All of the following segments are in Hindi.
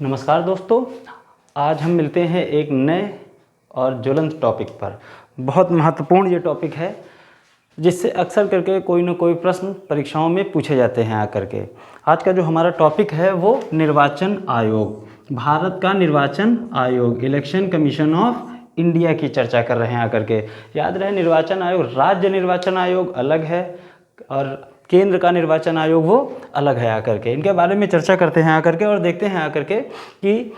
नमस्कार दोस्तों, आज हम मिलते हैं एक नए और ज्वलंत टॉपिक पर। बहुत महत्वपूर्ण ये टॉपिक है जिससे अक्सर करके कोई ना कोई प्रश्न परीक्षाओं में पूछे जाते हैं आकर के। आज का जो हमारा टॉपिक है वो निर्वाचन आयोग, भारत का निर्वाचन आयोग, इलेक्शन कमीशन ऑफ इंडिया की चर्चा कर रहे हैं आकर के। याद रहे, निर्वाचन आयोग, राज्य निर्वाचन आयोग अलग है और केंद्र का निर्वाचन आयोग वो अलग है आकर के। इनके बारे में चर्चा करते हैं आकर के और देखते हैं आकर के कि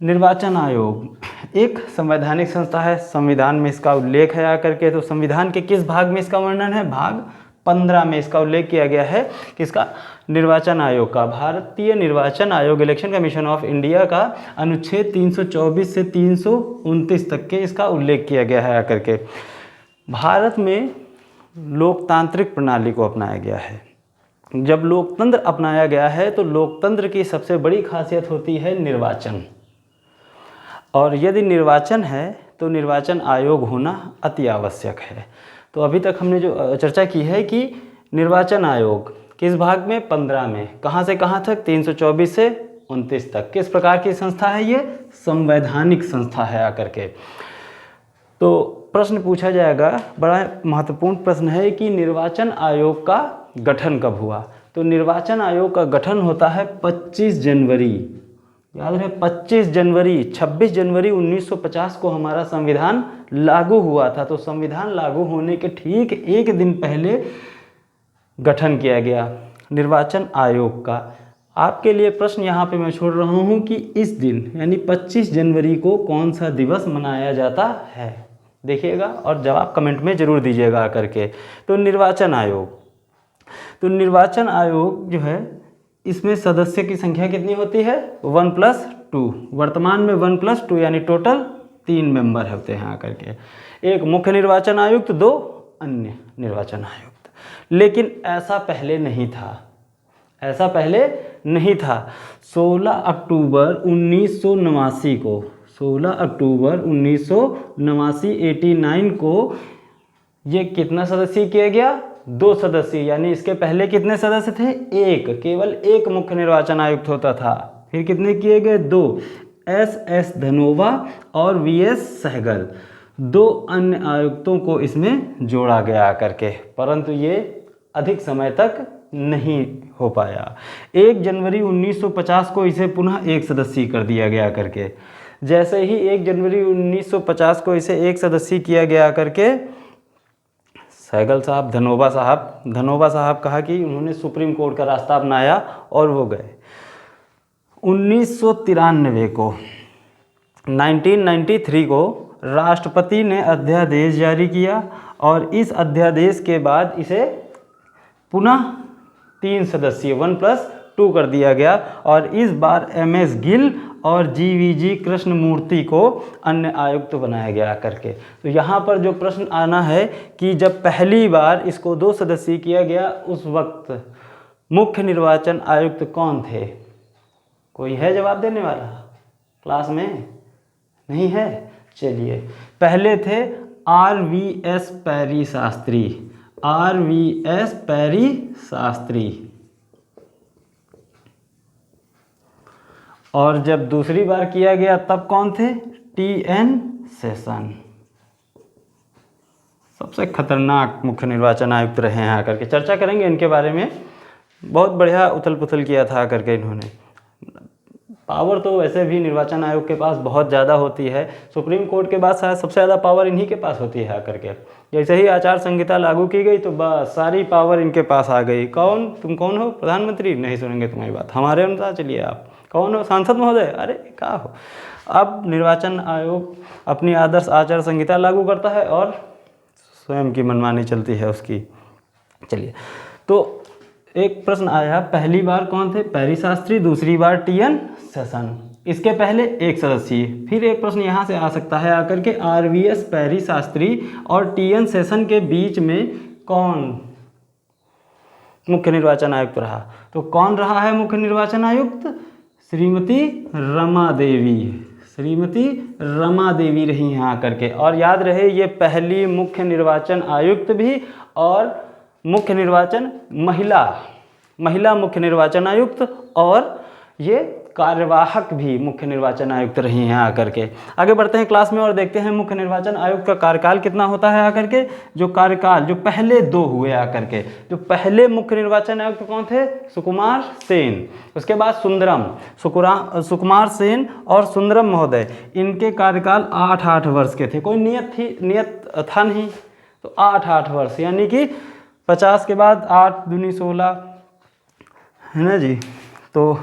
निर्वाचन आयोग एक संवैधानिक संस्था है, संविधान में इसका उल्लेख है आकर के। तो संविधान के किस भाग में इसका वर्णन है? भाग 15 में इसका उल्लेख किया गया है। किसका? निर्वाचन आयोग का, भारतीय निर्वाचन आयोग, इलेक्शन कमीशन ऑफ इंडिया का अनुच्छेद 324 से 329 तक के इसका उल्लेख किया गया है आकर के। भारत में लोकतांत्रिक प्रणाली को अपनाया गया है। जब लोकतंत्र अपनाया गया है तो लोकतंत्र की सबसे बड़ी खासियत होती है निर्वाचन, और यदि निर्वाचन है तो निर्वाचन आयोग होना अति आवश्यक है। तो अभी तक हमने जो चर्चा की है कि निर्वाचन आयोग किस भाग में? 15 में। कहाँ से कहाँ तक? 324 से 29 तक। किस प्रकार की संस्था है ये? संवैधानिक संस्था है आकर के। तो प्रश्न पूछा जाएगा, बड़ा महत्वपूर्ण प्रश्न है कि निर्वाचन आयोग का गठन कब हुआ? तो निर्वाचन आयोग का गठन होता है 25 जनवरी। याद रहे, 25 जनवरी, 26 जनवरी 1950 को हमारा संविधान लागू हुआ था। तो संविधान लागू होने के ठीक एक दिन पहले गठन किया गया निर्वाचन आयोग का। आपके लिए प्रश्न यहाँ पे मैं छोड़ रहा हूँ कि इस दिन यानी 25 जनवरी को कौन सा दिवस मनाया जाता है? देखिएगा और जवाब कमेंट में ज़रूर दीजिएगा आकर के। तो निर्वाचन आयोग जो है, इसमें सदस्य की संख्या कितनी होती है? 1+2। वर्तमान में 1+2 यानी टोटल 3 मेंबर होते हैं आकर के। एक मुख्य निर्वाचन आयुक्त, 2 अन्य निर्वाचन आयुक्त। लेकिन ऐसा पहले नहीं था, 16 अक्टूबर 1989 को, 16 अक्टूबर 1989 89 को ये कितना सदस्यीय किया गया? 2 सदस्यीय। यानी इसके पहले कितने सदस्य थे? केवल एक मुख्य निर्वाचन आयुक्त होता था। फिर कितने किए गए? 2। एस धनोवा और वीएस सहगल, 2 अन्य आयुक्तों को इसमें जोड़ा गया आकर के, परंतु ये अधिक समय तक नहीं हो पाया। 1 जनवरी 1950 को इसे पुनः एक सदस्यीय कर दिया गया करके। जैसे ही 1 जनवरी 1950 को इसे एक सदस्यीय किया गया करके, सहगल साहब, धनोबा साहब कहा कि उन्होंने सुप्रीम कोर्ट का रास्ता अपनाया और वो गए। 1993 को, 1993 को राष्ट्रपति ने अध्यादेश जारी किया और इस अध्यादेश के बाद इसे पुनः 3 सदस्यीय 1+2 कर दिया गया। और इस बार MS गिल और GVG कृष्णमूर्ति को अन्य आयुक्त बनाया गया करके। तो यहाँ पर जो प्रश्न आना है कि जब पहली बार इसको 2 सदस्यीय किया गया, उस वक्त मुख्य निर्वाचन आयुक्त कौन थे? कोई है जवाब देने वाला क्लास में? नहीं है? चलिए, पहले थे RVS पैरी शास्त्री, RVS पैरी शास्त्री। और जब दूसरी बार किया गया तब कौन थे? TN session. सबसे खतरनाक मुख्य निर्वाचन आयुक्त रहे हैं आकर के। चर्चा करेंगे इनके बारे में। बहुत बढ़िया उथल पुथल किया था आकर के इन्होंने। पावर तो वैसे भी निर्वाचन आयोग के पास बहुत ज़्यादा होती है। सुप्रीम कोर्ट के बाद शायद सबसे ज़्यादा पावर इन्हीं के पास होती है आकर के। जैसे ही आचार संहिता लागू की गई तो बस सारी पावर इनके पास आ गई। तुम कौन हो? प्रधानमंत्री? नहीं सुनेंगे तुम्हारी बात, हमारे अनुसार चलिए। आप कौन हो? सांसद महोदय? अरे क्या हो। अब निर्वाचन आयोग अपनी आदर्श आचार संहिता लागू करता है और स्वयं की मनमानी चलती है उसकी। चलिए, तो एक प्रश्न आया, पहली बार कौन थे? पैरी शास्त्री, दूसरी बार TN सेशन, इसके पहले एक सदस्यीय। फिर एक प्रश्न यहाँ से आ सकता है आकर के, RVS पैरी शास्त्री और TN सेशन के बीच में कौन मुख्य निर्वाचन आयुक्त रहा? तो कौन रहा है मुख्य निर्वाचन आयुक्त? श्रीमती रमा देवी रही हैं आकर के। और याद रहे, ये पहली मुख्य निर्वाचन आयुक्त भी और मुख्य निर्वाचन महिला मुख्य निर्वाचन आयुक्त और ये कार्यवाहक भी मुख्य निर्वाचन आयुक्त रही हैं आकर के। आगे बढ़ते हैं क्लास में और देखते हैं मुख्य निर्वाचन आयुक्त का कार्यकाल कितना होता है आकर के। जो कार्यकाल जो पहले 2 हुए आकर के, जो पहले मुख्य निर्वाचन आयुक्त कौन थे? सुकुमार सेन, उसके बाद सुकुमार सेन और सुंदरम महोदय, इनके कार्यकाल 8-8 वर्ष के थे। कोई नियत था नहीं, तो 8-8 वर्ष, यानी कि 50 के बाद 8 दूनी 16 है ना जी। तो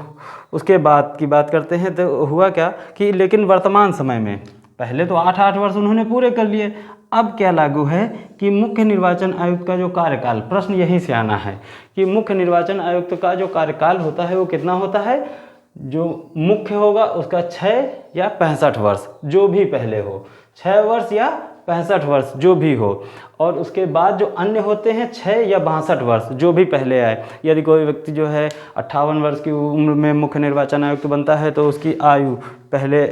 उसके बाद की बात करते हैं तो हुआ क्या कि लेकिन वर्तमान समय में पहले तो 8-8 वर्ष उन्होंने पूरे कर लिए। अब क्या लागू है कि मुख्य निर्वाचन आयुक्त का जो कार्यकाल, प्रश्न यहीं से आना है कि मुख्य निर्वाचन आयुक्त का जो कार्यकाल होता है वो कितना होता है? जो मुख्य होगा उसका 6 या 65 वर्ष, जो भी पहले हो, 6 वर्ष या 65 वर्ष जो भी हो। और उसके बाद जो अन्य होते हैं 6 या 62 वर्ष जो भी पहले आए। यदि कोई व्यक्ति जो है 58 वर्ष की उम्र में मुख्य निर्वाचन आयुक्त बनता है तो उसकी आयु पहले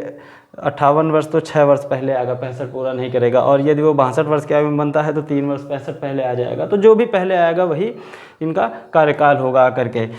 58 वर्ष तो 6 वर्ष पहले आएगा, 65 पूरा नहीं करेगा। और यदि वो 62 वर्ष की आयु में बनता है तो 3 वर्ष 65 पहले आ जाएगा। तो जो भी पहले आएगा वही इनका कार्यकाल होगा आकर के।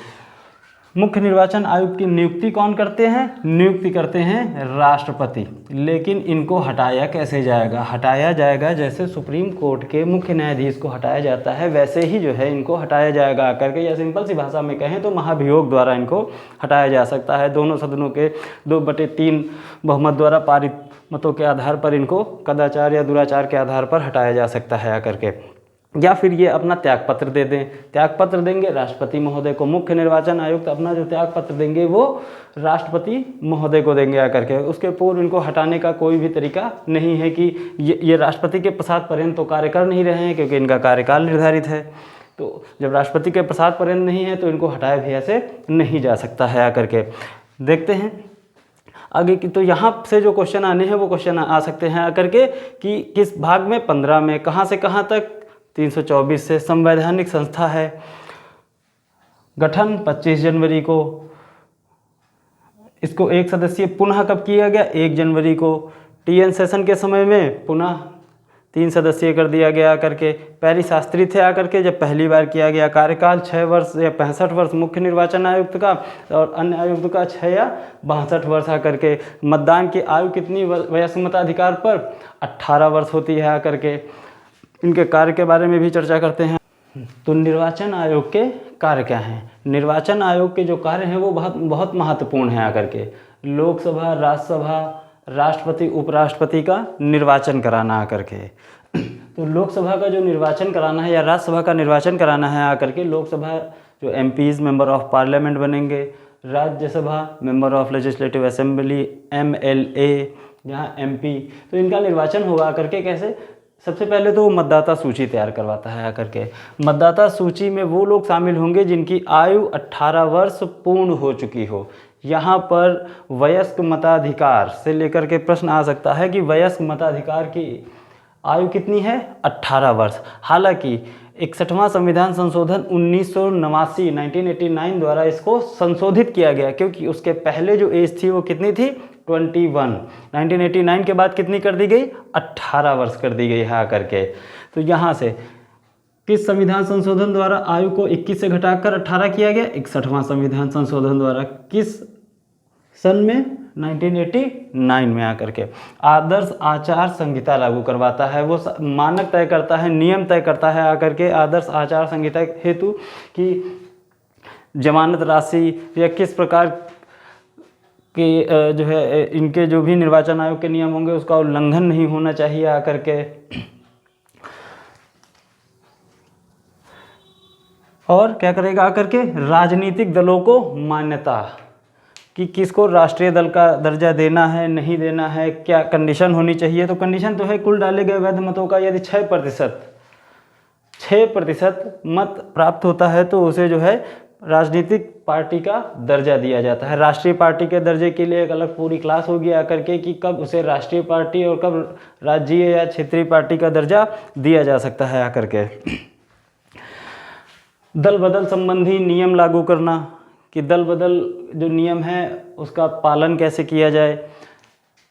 मुख्य निर्वाचन आयुक्त की नियुक्ति कौन करते हैं? नियुक्ति करते हैं राष्ट्रपति। लेकिन इनको हटाया कैसे जाएगा? हटाया जाएगा जैसे सुप्रीम कोर्ट के मुख्य न्यायाधीश को हटाया जाता है, वैसे ही जो है इनको हटाया जाएगा करके, या सिंपल सी भाषा में कहें तो महाभियोग द्वारा इनको हटाया जा सकता है। दोनों सदनों के 2/3 बहुमत द्वारा पारित मतों के आधार पर इनको कदाचार या दुराचार के आधार पर हटाया जा सकता है आकर के। या फिर ये अपना त्यागपत्र दे दें, त्यागपत्र देंगे राष्ट्रपति महोदय को। मुख्य निर्वाचन आयुक्त अपना जो त्यागपत्र देंगे वो राष्ट्रपति महोदय को देंगे आकर के। उसके पूर्व इनको हटाने का कोई भी तरीका नहीं है कि ये राष्ट्रपति के प्रसाद पर्यंत तो कार्य कर नहीं रहे हैं, क्योंकि इनका कार्यकाल निर्धारित है। तो जब राष्ट्रपति के प्रसाद पर्यंत नहीं है तो इनको हटाया भी ऐसे नहीं जा सकता है आकर के। देखते हैं आगे की। तो यहाँ से जो क्वेश्चन आने हैं वो क्वेश्चन आ सकते हैं आकर के कि किस भाग में? 15 में। कहाँ से कहाँ तक? 324 से। संवैधानिक संस्था है, गठन 25 जनवरी को। इसको 1 सदस्यीय पुनः कब किया गया? 1 जनवरी को। TN सेशन के समय में पुनः 3 सदस्यीय कर दिया गया करके। पैरी शास्त्री थे आकर के जब पहली बार किया गया। कार्यकाल 6 वर्ष या 65 वर्ष मुख्य निर्वाचन आयुक्त का, और अन्य आयुक्त का 6 या 62 वर्ष आकर के। मतदान की आयु कितनी वयस्क मताधिकार पर? 18 वर्ष होती है आकर के। इनके कार्य के बारे में भी चर्चा करते हैं। तो निर्वाचन आयोग के कार्य क्या हैं? निर्वाचन आयोग के जो कार्य हैं वो बहुत महत्वपूर्ण हैं आकर के। लोकसभा, राज्यसभा, राष्ट्रपति, उपराष्ट्रपति का निर्वाचन कराना आकर के। तो लोकसभा का जो निर्वाचन कराना है या राज्यसभा का निर्वाचन कराना है आकर के, लोकसभा जो MPs मेंबर ऑफ पार्लियामेंट बनेंगे, Rajya Sabha member of legislative assembly MLA, यहाँ MP, तो इनका निर्वाचन होगा आकर के। कैसे? सबसे पहले तो वो मतदाता सूची तैयार करवाता है आकर के। मतदाता सूची में वो लोग शामिल होंगे जिनकी आयु 18 वर्ष पूर्ण हो चुकी हो। यहाँ पर वयस्क मताधिकार से लेकर के प्रश्न आ सकता है कि वयस्क मताधिकार की आयु कितनी है? 18 वर्ष। हालांकि 61वां संविधान संशोधन 1989 द्वारा इसको संशोधित किया गया, क्योंकि उसके पहले जो एज थी वो कितनी थी? 21। 1989 के बाद कितनी कर दी गई? 18 वर्ष कर दी गई है आकर के। तो यहाँ से किस संविधान संशोधन द्वारा आयु को 21 से घटाकर 18 किया गया? 61वां संविधान संशोधन द्वारा। किस सन में? 1989 में आकर के। आदर्श आचार संहिता लागू करवाता है, वो मानक तय करता है, नियम तय करता है आकर के आदर्श आचार संहिता हेतु कि जमानत राशि या किस प्रकार के जो है इनके जो भी निर्वाचन आयोग के नियम होंगे उसका उल्लंघन नहीं होना चाहिए आकर के। और क्या करेगा आकर के? राजनीतिक दलों को मान्यता, कि किसको राष्ट्रीय दल का दर्जा देना है, नहीं देना है, क्या कंडीशन होनी चाहिए। तो कंडीशन तो है कुल डाले गए वैध मतों का यदि 6% मत प्राप्त होता है तो उसे जो है राजनीतिक पार्टी का दर्जा दिया जाता है। राष्ट्रीय पार्टी के दर्जे के लिए एक अलग पूरी क्लास होगी आकर के कि कब उसे राष्ट्रीय पार्टी और कब राज्यीय या क्षेत्रीय पार्टी का दर्जा दिया जा सकता है आकर के। दल बदल संबंधी नियम लागू करना, कि दल बदल जो नियम है उसका पालन कैसे किया जाए,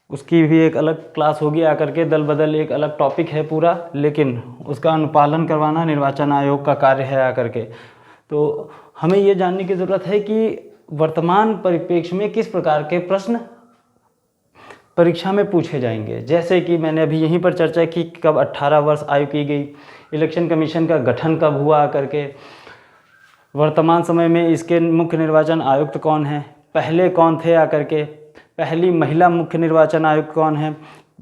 उसकी भी एक अलग क्लास होगी आकर के। दल बदल एक अलग टॉपिक है पूरा, लेकिन उसका अनुपालन करवाना निर्वाचन आयोग का कार्य है आकर के। तो हमें ये जानने की ज़रूरत है कि वर्तमान परिप्रेक्ष्य में किस प्रकार के प्रश्न परीक्षा में पूछे जाएंगे। जैसे कि मैंने अभी यहीं पर चर्चा की कब 18 वर्ष आयु की गई, इलेक्शन कमीशन का गठन कब हुआ करके, वर्तमान समय में इसके मुख्य निर्वाचन आयुक्त कौन हैं, पहले कौन थे आकर के, पहली महिला मुख्य निर्वाचन आयुक्त कौन है,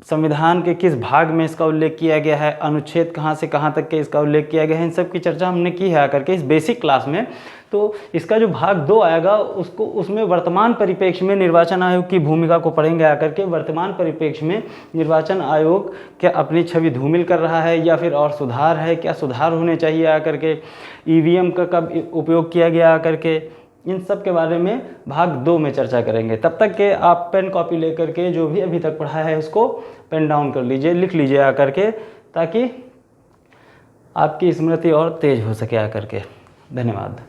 संविधान के किस भाग में इसका उल्लेख किया गया है, अनुच्छेद कहाँ से कहाँ तक के इसका उल्लेख किया गया है, इन सब की चर्चा हमने की है आकर के इस बेसिक क्लास में। तो इसका जो भाग 2 आएगा उसमें वर्तमान परिप्रेक्ष्य में निर्वाचन आयोग की भूमिका को पढ़ेंगे आकर के। वर्तमान परिप्रेक्ष्य में निर्वाचन आयोग क्या अपनी छवि धूमिल कर रहा है या फिर और सुधार है, क्या सुधार होने चाहिए आकर के, ईवीएम का कब उपयोग किया गया आकर के, इन सब के बारे में भाग 2 में चर्चा करेंगे। तब तक के आप पेन कॉपी लेकर के जो भी अभी तक पढ़ा है उसको पेन डाउन कर लीजिए, लिख लीजिए आकर के, ताकि आपकी स्मृति और तेज हो सके आकर के। धन्यवाद।